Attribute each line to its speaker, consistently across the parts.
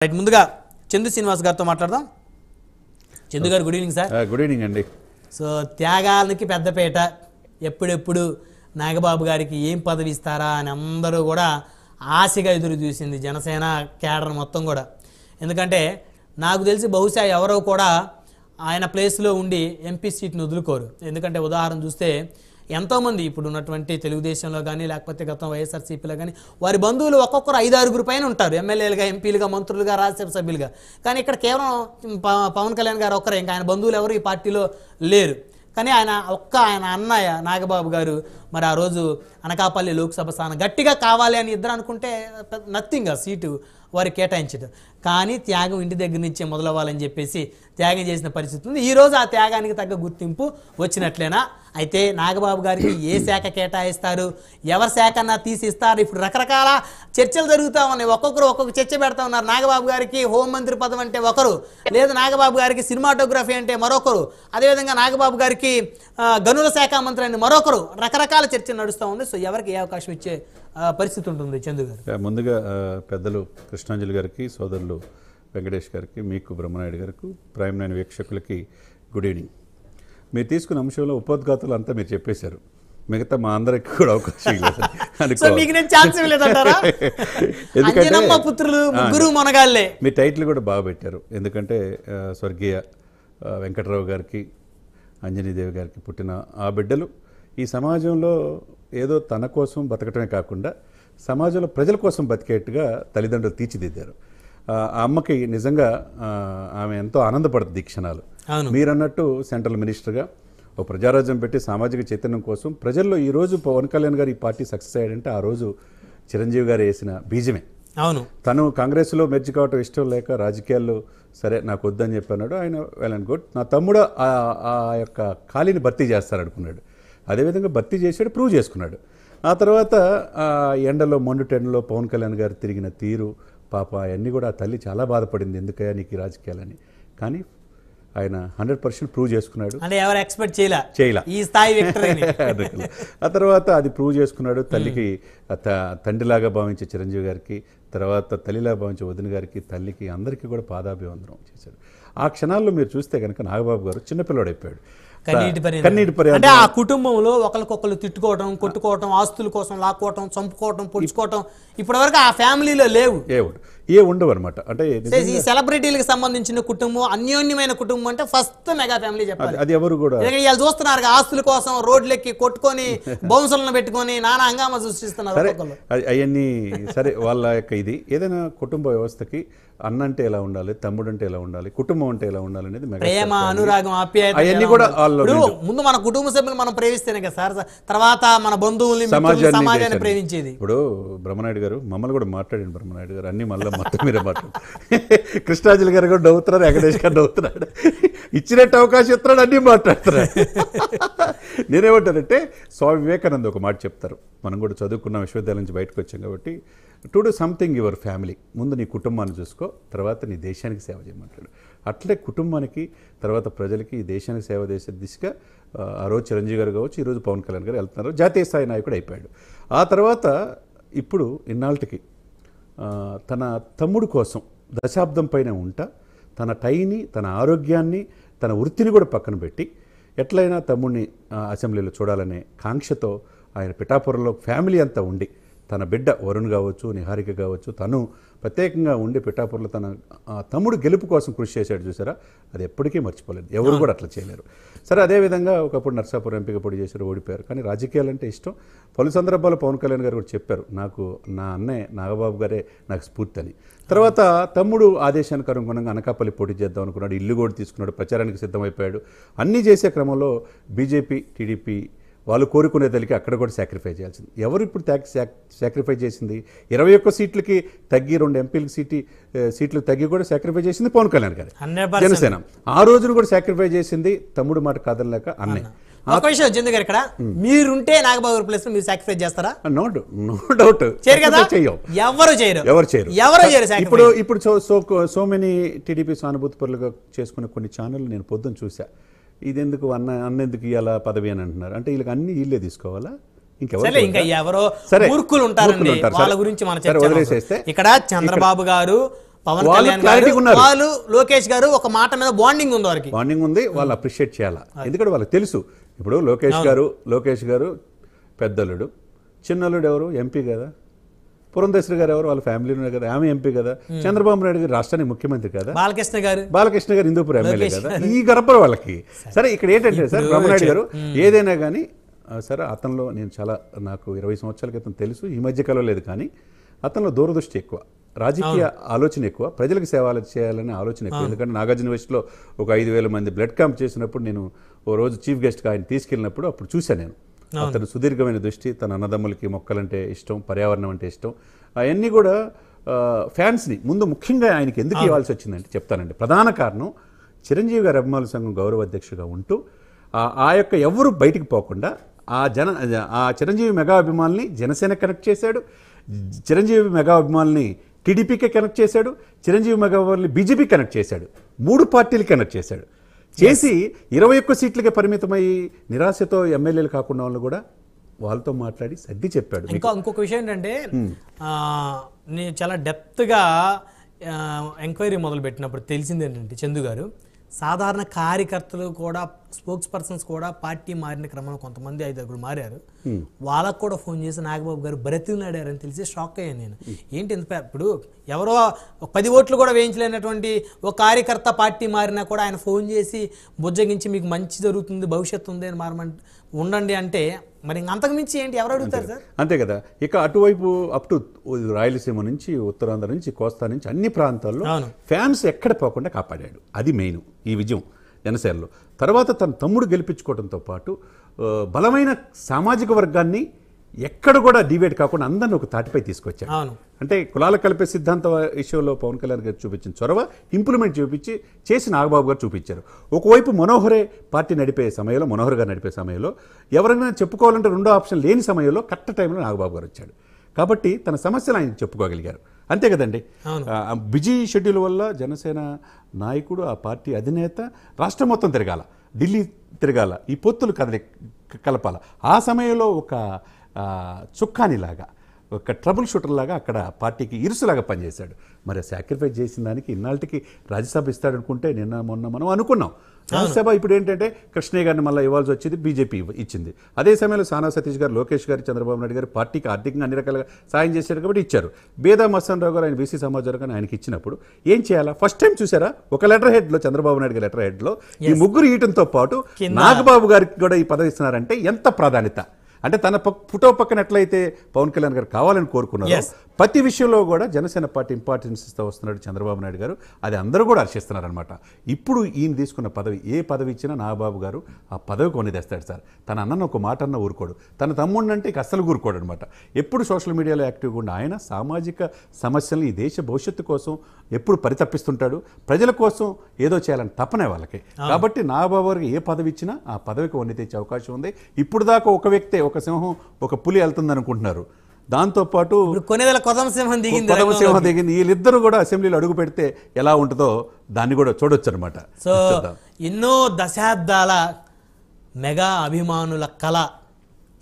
Speaker 1: Right ముందుగా చందు శ్రీనివాస్ గారితో మాట్లాడదాం. చందు గారు good evening sir.
Speaker 2: Good evening అండి.
Speaker 1: సో త్యాగాలకి పెద్దపేట, ఎప్పుడెప్పుడు నాగబాబు గారికి ఏం పదవి ఇస్తారా అని అందరూ కూడా ఆశగా ఎదురు చూసింది జనసేన క్యాడర్ మొత్తం కూడా. ఎందుకంటే నాకు తెలిసి బహుశా ఎవరో కూడా ఆయన ప్లేస్లో ఉండి ఎంపీ సీట్ని వదులుకోరు. ఎందుకంటే ఉదాహరణ చూస్తే ఎంతోమంది ఇప్పుడు ఉన్నటువంటి తెలుగుదేశంలో కానీ లేకపోతే గతం వైఎస్ఆర్సీపీలో కానీ వారి బంధువులు ఒక్కొక్కరు 5-6 పైన ఉంటారు, ఎమ్మెల్యేలుగా, ఎంపీలుగా, మంత్రులుగా, రాజ్యసభ సభ్యులుగా. కానీ ఇక్కడ కేవలం పవన్ కళ్యాణ్ గారు ఒక్కరే, ఇంకా ఆయన బంధువులు ఎవరు ఈ పార్టీలో లేరు. కానీ ఆయన అన్నయ్య నాగబాబు గారు మరి ఆ రోజు అనకాపల్లి లోక్సభ స్థానం గట్టిగా కావాలి అని ఇద్దరు అనుకుంటే నథింగ్ సీటు వారికి కేటాయించడం. కానీ త్యాగం ఇంటి దగ్గర నుంచే మొదలవ్వాలని చెప్పేసి త్యాగం చేసిన పరిస్థితి ఉంది. ఈరోజు ఆ త్యాగానికి తగ్గ గుర్తింపు వచ్చినట్లేనా? అయితే నాగబాబు గారికి ఏ శాఖ కేటాయిస్తారు, ఎవరి శాఖ అన్నా తీసి ఇస్తారు? ఇప్పుడు రకరకాల చర్చలు జరుగుతూ ఉన్నాయి, ఒక్కొక్క చర్చ పెడతా ఉన్నారు. నాగబాబు గారికి హోంమంత్రి పదవి అంటే ఒకరు, లేదు నాగబాబు గారికి సినిమాటోగ్రఫీ అంటే మరొకరు, అదేవిధంగా నాగబాబు గారికి గనుల శాఖ మంత్రి అని మరొకరు, రకరకాల చర్చ నడుస్తూ ఉంది. సో ఎవరికి ఏ అవకాశం ఇచ్చే పరిస్థితి ఉంటుంది చందు గారు?
Speaker 2: ముందుగా పెద్దలు కృష్ణాంజలి గారికి, సోదరులు వెంకటేష్ గారికి, మీకు బ్రహ్మనాయుడు గారికి, ప్రైమ్ 9 వీక్షకులకి గుడ్ ఈవినింగ్. మీరు తీసుకున్న అంశంలో ఉపోద్ఘాతులు అంతా మీరు చెప్పేశారు, మిగతా మా అందరికి కూడా అవకాశం లేదు. మీ టైటిల్ కూడా బాగా పెట్టారు. ఎందుకంటే స్వర్గీయ వెంకటరావు గారికి, అంజనీదేవి గారికి పుట్టిన ఆ బిడ్డలు ఈ సమాజంలో ఏదో తన కోసం బతకటమే కాకుండా సమాజంలో ప్రజల కోసం బతికేట్టుగా తల్లిదండ్రులు తీర్చిదిద్దారు. ఆ అమ్మకి నిజంగా ఆమె ఎంతో ఆనందపడుతుంది ఈ క్షణాలు. మీరన్నట్టు సెంట్రల్ మినిస్టర్గా ఒక ప్రజారాజ్యం పెట్టి సామాజిక చైతన్యం కోసం ప్రజల్లో ఈరోజు పవన్ కళ్యాణ్ గారు ఈ పార్టీ సక్సెస్ అయ్యాడంటే ఆ రోజు చిరంజీవి గారు వేసిన బీజమే.
Speaker 1: అవును,
Speaker 2: తను కాంగ్రెస్లో మెర్జ్ కావటం ఇష్టం లేక రాజకీయాల్లో సరే నాకు వద్దని చెప్పన్నాడు ఆయన. వెల్ అండ్ గుడ్, నా తమ్ముడు ఆ యొక్క ఖాళీని భర్తీ చేస్తారనుకున్నాడు. అదేవిధంగా భర్తీ చేసాడు, ప్రూవ్ చేసుకున్నాడు. ఆ తర్వాత ఎండలో మండుటెండలో పవన్ కళ్యాణ్ గారు తిరిగిన తీరు పాప అవన్నీ కూడా ఆ తల్లి చాలా బాధపడింది, ఎందుకయ్యా నీకు ఈ రాజకీయాలని. కానీ ఆయన 100% ప్రూవ్ చేసుకున్నాడు.
Speaker 1: అంటే ఎవరు ఎక్స్పెక్ట్ చేయలే ఈ స్థాయి.
Speaker 2: ఆ తర్వాత అది ప్రూవ్ చేసుకున్నాడు. తల్లికి తండ్రిలాగా భావించే చిరంజీవి గారికి, తర్వాత తల్లిలాగా భావించే వదిన గారికి, తల్లికి, అందరికీ కూడా పాదాభివందనం చేశాడు. ఆ క్షణాల్లో మీరు చూస్తే కనుక నాగబాబు గారు చిన్నపిల్లడు అయిపోయాడు.
Speaker 1: కన్నీటి అంటే ఆ కుటుంబంలో ఒకరికొకరు తిట్టుకోవడం, కొట్టుకోవడం, ఆస్తుల కోసం లాక్కోవటం, చంపుకోవటం, పొడుచుకోవటం ఇప్పటివరకు ఆ ఫ్యామిలీలో లేవు,
Speaker 2: ఉండవు అనమాట. అంటే
Speaker 1: ఈ సెలబ్రిటీలకు సంబంధించిన కుటుంబం, అన్యోన్యమైన కుటుంబం అంటే ఫస్ట్ మెగా ఫ్యామిలీ చెప్పాలి.
Speaker 2: అది ఎవరు కూడా
Speaker 1: వీళ్ళు చూస్తున్నారు, ఆస్తుల కోసం రోడ్లెక్కి కొట్టుకొని బౌన్సర్లను పెట్టుకొని నానా హంగామా సృష్టిస్తున్నారు.
Speaker 2: అవన్నీ సరే, వాళ్ళ యొక్క ఇది ఏదైనా కుటుంబ వ్యవస్థకి అన్న అంటే ఎలా ఉండాలి, తమ్ముడు అంటే ఎలా ఉండాలి, కుటుంబం అంటే ఎలా ఉండాలి అనేది
Speaker 1: ప్రేమ, అనురాగం, ఆప్యాయత
Speaker 2: అవన్నీ కూడా
Speaker 1: ముందు మన కుటుంబ సభ్యులు మనం ప్రేమిస్తేనే కదా సార్, తర్వాత మన బంధువుల్ని, సమాజాన్ని ప్రేమించేది.
Speaker 2: ఇప్పుడు బ్రహ్మనాయుడు గారు మమ్మల్ని కూడా మాట్లాడండి. బ్రహ్మనాయుడు గారు అన్ని మళ్ళీ మొత్తం మీరే మాట్లాడు. కృష్ణాంజలి గారు కూడా నవ్వుతున్నారు, వెంకటేష్ గారు నవ్వుతున్నాడు, ఇచ్చినట్టు అవకాశం ఇస్తున్నాడు, అన్నీ మాట్లాడుతున్నాడు. నేనేమంటానంటే స్వామి వివేకానంద ఒక మాట చెప్తారు, మనం కూడా చదువుకున్న విశ్వవిద్యాలయం నుంచి బయటకు వచ్చాం కాబట్టి, to do something your family, ముందు నీ కుటుంబాన్ని చూసుకో, తర్వాత నీ దేశానికి సేవ చేయమంటాడు. అట్లే కుటుంబానికి, తర్వాత ప్రజలకి, ఈ దేశానికి సేవ చేసే దిశగా ఆ రోజు చిరంజీవి గారు కావచ్చు, ఈరోజు పవన్ కళ్యాణ్ గారు వెళ్తున్నారు, జాతీయ స్థాయి నాయకుడు అయిపోయాడు. ఆ తర్వాత ఇప్పుడు ఇన్నాళ్ళకి తన తమ్ముడు కోసం దశాబ్దం పైన ఉంటా తన టైని, తన ఆరోగ్యాన్ని, తన వృత్తిని కూడా పక్కన పెట్టి ఎట్లయినా తమ్ముడిని అసెంబ్లీలో చూడాలనే కాంక్షతో ఆయన పిఠాపురంలో ఫ్యామిలీ అంతా ఉండి, తన బిడ్డ వరుణ్ కావచ్చు, నిహారిక కావచ్చు, తను ప్రత్యేకంగా ఉండి పిఠాపురంలో తన తమ్ముడు గెలుపు కోసం కృషి చేశాడు చూసారా, అది ఎప్పటికీ మర్చిపోలేదు, ఎవరు కూడా అట్లా చేయలేరు. సరే, అదేవిధంగా ఒకప్పుడు నర్సాపురం ఎంపీగా పోటీ చేశారు, ఓడిపోయారు. కానీ రాజకీయాలంటే ఇష్టం. పలు సందర్భాల్లో పవన్ కళ్యాణ్ గారు కూడా చెప్పారు, నాకు నా అన్నయ్య నాగబాబు గారే నాకు స్ఫూర్తి అని. తర్వాత తమ్ముడు ఆదేశానికి అనుగుణంగా అనకాపల్లి పోటీ చేద్దాం అనుకున్నాడు, ఇల్లు కూడా తీసుకున్నాడు, ప్రచారానికి సిద్ధమైపోయాడు. అన్నీ చేసే క్రమంలో బీజేపీ, టీడీపీ వాళ్ళు కోరుకునే తల్లికి అక్కడ కూడా సాక్రిఫై చేయాల్సింది. ఎవరు ఇప్పుడు సాక్రిఫై చేసింది? 21 సీట్లకి తగ్గి 2 ఎంపీలకి సీట్లు తగ్గి కూడా సాక్రిఫై చేసింది పవన్ కళ్యాణ్ గారు, జనసేన. ఆ రోజును కూడా సాక్రిఫై చేసింది తమ్ముడు మాట కాదనలేక అన్నయ్య.
Speaker 1: ఒక విషయం చందు గారు, ఇక్కడ మీరుంటే నాగబాబు ప్లేస్ మీరు సాక్రిఫైస్ చేస్తారా?
Speaker 2: నో డౌట్ చేయరు కదా,
Speaker 1: ఎవరు
Speaker 2: చేయరు. ఇప్పుడు సో మెనీ టీడీపీ సానుభూతి పరులుగా చేసుకునే కొన్ని ఛానల్ నేను పొద్దున్న చూసా, ఇది ఎందుకు అన్న ఎందుకు ఇవ్వాలా పదవి అని అంటున్నారు. అంటే వీళ్ళకి అన్ని వీళ్ళే తీసుకోవాలా?
Speaker 1: ఎవరో మూర్ఖులు ఉంటారండి, వాళ్ళ గురించి మనం ఇక్కడ చంద్రబాబు గారు పవన్
Speaker 2: వాళ్ళు
Speaker 1: కళ్యాణ్
Speaker 2: clarity
Speaker 1: గారు,
Speaker 2: ఉన్నారు.
Speaker 1: వాళ్ళు లోకేష్ గారు ఒక మాట మీద బాండింగ్ ఉంది వారికి.
Speaker 2: బాండింగ్ ఉంది, వాళ్ళు అప్రిషియేట్ చేయాలా. ఎందుకంటే వాళ్ళకి తెలుసు ఇప్పుడు లోకేష్ గారు పెద్దలుడు, చిన్నలుడు ఎవరు ఎంపీ కదా, పురంధేశ్వరి గారు ఎవరు వాళ్ళ ఫ్యామిలీలోనే కదా, ఆమె ఎంపీ కదా, చంద్రబాబు నాయుడు గారు రాష్ట్రానికి ముఖ్యమంత్రి కదా, బాలకృష్ణ గారు హిందూపూర్ ఎమ్మెల్యే కదా, ఈ గర్భం వాళ్ళకి. సరే ఇక్కడ ఏంటంటే సార్ బ్రహ్మనాయుడు గారు ఏదైనా కానీ సరే అతనిలో నేను చాలా నాకు 20 సంవత్సరాల క్రితం తెలుసు, ఈ మధ్య కాలంలో లేదు, కానీ అతనిలో దూరదృష్టి ఎక్కువ, రాజకీయ ఆలోచన ఎక్కువ, ప్రజలకు సేవలు చేయాలనే ఆలోచన ఎక్కువ. ఎందుకంటే నాగార్జున వెస్ట్లో ఒక 5,000 మంది బ్లడ్ క్యాంప్ చేసినప్పుడు నేను ఓ రోజు చీఫ్ గెస్ట్గా ఆయన తీసుకెళ్ళినప్పుడు అప్పుడు చూశాను నేను అతను సుదీర్ఘమైన దృష్టి, తన అన్నదమ్ములకి మొక్కలంటే ఇష్టం, పర్యావరణం అంటే ఇష్టం, అవన్నీ కూడా ఫ్యాన్స్ని ముందు ముఖ్యంగా ఆయనకి ఎందుకు ఇవ్వాల్సి వచ్చిందంటే చెప్తానండి. ప్రధాన కారణం చిరంజీవి గారి అభిమానుల సంఘం గౌరవ అధ్యక్షుడిగా ఉంటూ ఆ యొక్క ఎవరు బయటికి పోకుండా ఆ చిరంజీవి మెగా అభిమానుల్ని జనసేన కనెక్ట్ చేశాడు, చిరంజీవి మెగా అభిమానుల్ని టీడీపీకే కనెక్ట్ చేశాడు, చిరంజీవి మెగా అభిమానుల్ని బీజేపీ కనెక్ట్ చేశాడు, 3 పార్టీలు కనెక్ట్ చేశాడు. చేసి 21 సీట్లకే పరిమితమై నిరాశతో ఎమ్మెల్యేలు కాకుండా వాళ్ళు కూడా వాళ్ళతో మాట్లాడి సర్ది చెప్పాడు.
Speaker 1: ఇంకొక విషయం ఏంటంటే నేను చాలా డెప్త్గా ఎంక్వైరీ మొదలు పెట్టినప్పుడు తెలిసింది ఏంటంటే చందు గారు, సాధారణ కార్యకర్తలు కూడా స్పోక్స్ పర్సన్స్ కూడా పార్టీ మారిన క్రమంలో కొంతమంది 5 మారారు. వాళ్ళకు కూడా ఫోన్ చేసి నాగబాబు గారు బ్రతిలాడారని తెలిసి షాక్ అయ్యాను నేను. ఏంటి ఇంత ఇప్పుడు ఎవరో 10 ఓట్లు కూడా వేయించలేనటువంటి ఒక కార్యకర్త పార్టీ మారినా కూడా ఆయన ఫోన్ చేసి బుజ్జగించి మీకు మంచి జరుగుతుంది, భవిష్యత్తు ఉంది అని ఉండండి అంటే మరి అంతకు మించి ఏంటి ఎవరు అడుగుతారు సార్?
Speaker 2: అంతే కదా. ఇక అటువైపు అప్ టు రాయలసీమ నుంచి, ఉత్తరాంధ్ర నుంచి, కోస్తా నుంచి అన్ని ప్రాంతాల్లో ఫ్యాన్స్ ఎక్కడ పోకుండా కాపాడాడు. అది మెయిన్ ఈ విజయం జనసేనలో. తర్వాత తన తమ్ముడు గెలిపించుకోవడంతో పాటు బలమైన సామాజిక వర్గాన్ని ఎక్కడ కూడా డివైడ్ కాకుండా అందరిని ఒక తాటిపై తీసుకొచ్చాడు. అంటే కులాల కలిపే సిద్ధాంత విషయంలో పవన్ కళ్యాణ్ గారు చూపించిన చొరవ ఇంప్లిమెంట్ చేసి నాగబాబు గారు చూపించారు. ఒకవైపు మనోహర్ గారు నడిపే సమయంలో ఎవరైనా చెప్పుకోవాలంటే రెండో ఆప్షన్ లేని సమయంలో కరెక్ట్ టైంలో నాగబాబు గారు వచ్చాడు. కాబట్టి తన సమస్యలు ఆయన చెప్పుకోగలిగారు. అంతే కదండి. బిజీ షెడ్యూల్ వల్ల జనసేన నాయకుడు, ఆ పార్టీ అధినేత రాష్ట్రం మొత్తం తిరగాల, ఢిల్లీ తిరగాల, ఈ పొత్తులు కలపాల. ఆ సమయంలో ఒక చుక్కానిలాగా, ఒక ట్రబుల్ షూటర్ లాగా అక్కడ పార్టీకి ఇరుసులాగా పనిచేశాడు. మరి సాక్రిఫైస్ చేసిన దానికి ఇన్నాళ్ళకి రాజ్యసభ ఇస్తాడనుకుంటే మొన్న మనం అనుకున్నాం. రాజ్యసభ ఇప్పుడు ఏంటంటే కృష్ణయ్య గారిని మళ్ళీ ఇవ్వాల్సి వచ్చింది, బీజేపీ ఇచ్చింది. అదే సమయంలో సానా సతీష్ గారు, లోకేష్ గారు, చంద్రబాబు నాయుడు గారు పార్టీకి ఆర్థికంగా అన్ని రకాలుగా సాయం చేశారు కాబట్టి ఇచ్చారు. బేదా మస్తాన్ రావు గారు ఆయన బీసీ సమాజం ఆయనకి ఇచ్చినప్పుడు ఏం చేయాలా? ఫస్ట్ టైం చూసారా ఒక లెటర్ హెడ్లో, చంద్రబాబు నాయుడు గారి లెటర్ హెడ్లో ఈ ముగ్గురు ఇయటంతో పాటు నాగబాబు గారికి కూడా ఈ పదవి ఇస్తున్నారంటే ఎంత ప్రాధాన్యత. అంటే తన ఫోటో పక్కన ఎట్లయితే పవన్ కళ్యాణ్ గారు కావాలని కోరుకున్నారు, ప్రతి విషయంలో కూడా జనసేన పార్టీ ఇంపార్టెన్స్ ఇస్తూ వస్తున్నాడు చంద్రబాబు నాయుడు గారు. అది అందరూ కూడా హర్షిస్తున్నారనమాట. ఇప్పుడు ఈయన తీసుకున్న పదవి, ఏ పదవి ఇచ్చినా నాగబాబు గారు ఆ పదవి కొని తెస్తాడు సార్. తన అన్నను ఒక మాట అన్న ఊరుకోడు, తన తమ్ముడిని అంటే ఇక అస్సలు ఊరుకోడు అనమాట. ఎప్పుడు సోషల్ మీడియాలో యాక్టివ్గా ఉండి ఆయన సామాజిక సమస్యలను, ఈ దేశ భవిష్యత్తు కోసం ఎప్పుడు పరితపిస్తుంటాడు. ప్రజల కోసం ఏదో చేయాలని తపనే వాళ్ళకి. కాబట్టి నాగబాబు గారికి ఏ పదవి ఇచ్చినా ఆ పదవికి వన్ని తెచ్చే అవకాశం ఉంది. ఇప్పుడు దాకా ఒక వ్యక్తే, ఒక సింహం, ఒక పులి వెళ్తుంది అనుకుంటున్నారు. దాంతోపాటు
Speaker 1: కొదమ సింహం దిగింది.
Speaker 2: వీళ్ళిద్దరూ కూడా అసెంబ్లీలో అడుగు పెడితే ఎలా ఉంటుందో దాన్ని కూడా చూడొచ్చు అనమాట.
Speaker 1: సో ఎన్నో దశాబ్దాల మెగా అభిమానుల కళ.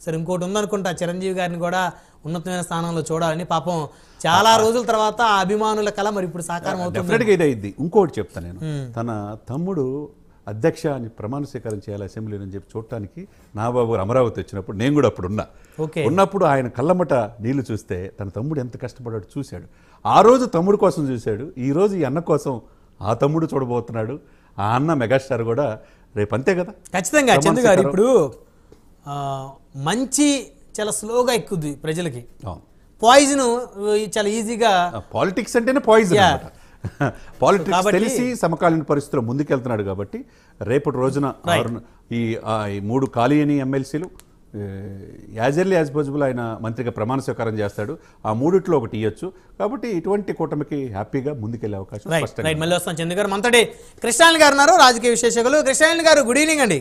Speaker 1: సరే ఇంకోటి ఉందనుకుంటా, చిరంజీవి గారిని కూడా ఉన్నతమైన స్థానంలో చూడాలని. పాపం చాలా రోజుల తర్వాత ఆ అభిమానుల కళ మరి ఇప్పుడు సాకారం అవుతుంది.
Speaker 2: డెఫినెట్గా ఇదైద్ది. ఇంకోటి చెప్తాను నేను, తన తమ్ముడు అధ్యక్ష అని ప్రమాణ స్వీకారం చేయాలి అసెంబ్లీని అని చెప్పి చూడటానికి నాగబాబు గారు అమరావతి వచ్చినప్పుడు నేను కూడా అప్పుడు ఉన్నప్పుడు ఆయన కళ్ళమట నీళ్లు చూస్తే తన తమ్ముడు ఎంత కష్టపడ్డాడు చూశాడు. ఆ రోజు తమ్ముడు కోసం చూశాడు, ఈ రోజు ఈ అన్న కోసం ఆ తమ్ముడు చూడబోతున్నాడు. ఆ అన్న మెగాస్టార్ కూడా రేపు అంతే కదా.
Speaker 1: ఖచ్చితంగా చందు గారు, ఇప్పుడు మంచి చాలా స్లోగా ఎక్కుద్ది ప్రజలకి, పాయిజన్ చాలా ఈజీగా.
Speaker 2: పాలిటిక్స్ అంటేనే పాయిజన్ అన్నమాట. పాలిటిక్స్ తెలిసి సమకాలీన పరిస్థితుల్లో ముందుకెళ్తున్నాడు కాబట్టి రేపటి రోజున ఈ 3 ఖాళీ అయిన ఎమ్మెల్సీలు యాజ్ ఎర్లీ యాజ్ పాసిబుల్ ఆయన మంత్రిగా ప్రమాణ స్వీకారం చేస్తాడు. ఆ 3ట్లో ఒకటి ఇవ్వచ్చు. కాబట్టి ఇటువంటి కూటమికి హ్యాపీగా ముందుకెళ్లే అవకాశం.
Speaker 1: మళ్ళీ వస్తాం చంద్ర గారు. మంతటి కృష్ణాయన్ గారు ఉన్నారు, రాజకీయ విశేషకులు. కృష్ణాయన్ గారు, గుడ్ ఈవినింగ్ అండి.